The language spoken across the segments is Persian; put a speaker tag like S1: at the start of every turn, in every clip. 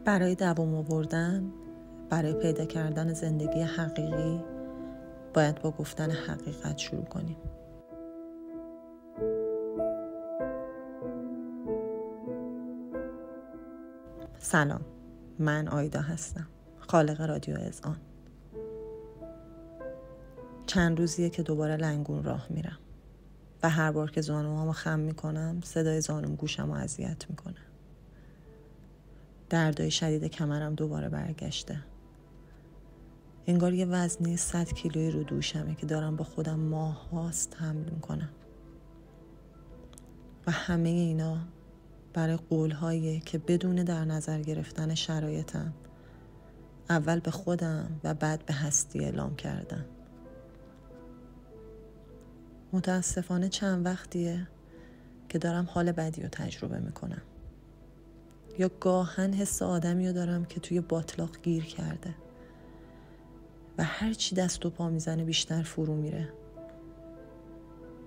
S1: برای دوام آوردن، برای پیدا کردن زندگی حقیقی، باید با گفتن حقیقت شروع کنیم. سلام، من آیدا هستم، خالق رادیو اذعان. چند روزیه که دوباره لنگون راه میرم و هر بار که زانوهامو خم میکنم صدای زانوم گوشمو اذیت میکنه. دردای شدید کمرم دوباره برگشته. انگار یه وزنه 100 کیلویی رو دوشمه که دارم با خودم ماه هاست حمل میکنم. و همه اینا برای قولهایی که بدون در نظر گرفتن شرایطم اول به خودم و بعد به هستی اعلام کردم. متاسفانه چند وقتیه که دارم حال بدی رو تجربه میکنم. یا گاهن حس آدمی رو دارم که توی باطلاق گیر کرده و هر چی دست و پا میزنه بیشتر فرو میره.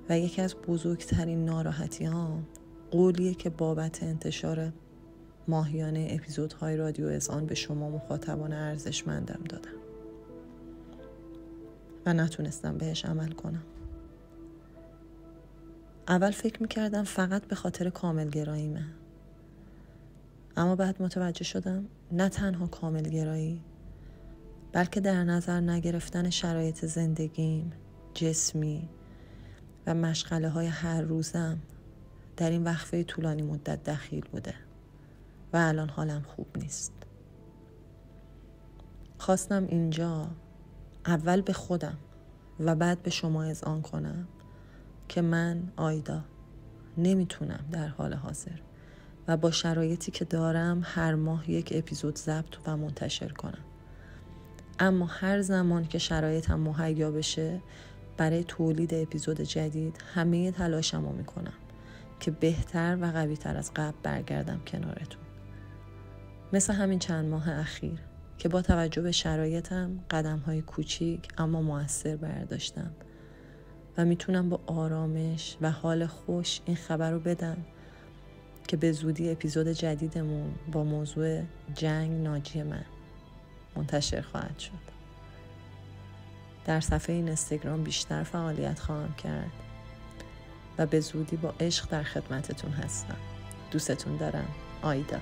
S1: و یکی از بزرگترین ناراحتی ها قولیه که بابت انتشار ماهیانه اپیزودهای رادیو اذعان به شما مخاطبان ارزشمندم دادم و نتونستم بهش عمل کنم. اول فکر میکردم فقط به خاطر کاملگراییمه، اما بعد متوجه شدم نه تنها کاملگرایی، بلکه در نظر نگرفتن شرایط زندگیم، جسمی و مشغله های هر روزم در این وقفه طولانی مدت دخیل بوده و الان حالم خوب نیست. خواستم اینجا اول به خودم و بعد به شما اذعان کنم که من آیدا نمیتونم در حال حاضر و با شرایطی که دارم هر ماه یک اپیزود ضبط و منتشر کنم. اما هر زمان که شرایطم مهیا بشه برای تولید اپیزود جدید همه تلاشمو میکنم که بهتر و قوی‌تر از قبل برگردم کنارتون. مثل همین چند ماه اخیر که با توجه به شرایطم قدم‌های کوچیک اما مؤثر برداشتم و میتونم با آرامش و حال خوش این خبر رو بدم که به زودی اپیزود جدیدمون با موضوع جنگ ناجی من منتشر خواهد شد. در صفحه اینستاگرام بیشتر فعالیت خواهم کرد و به زودی با عشق در خدمتتون هستم. دوستتون دارم، آیدا.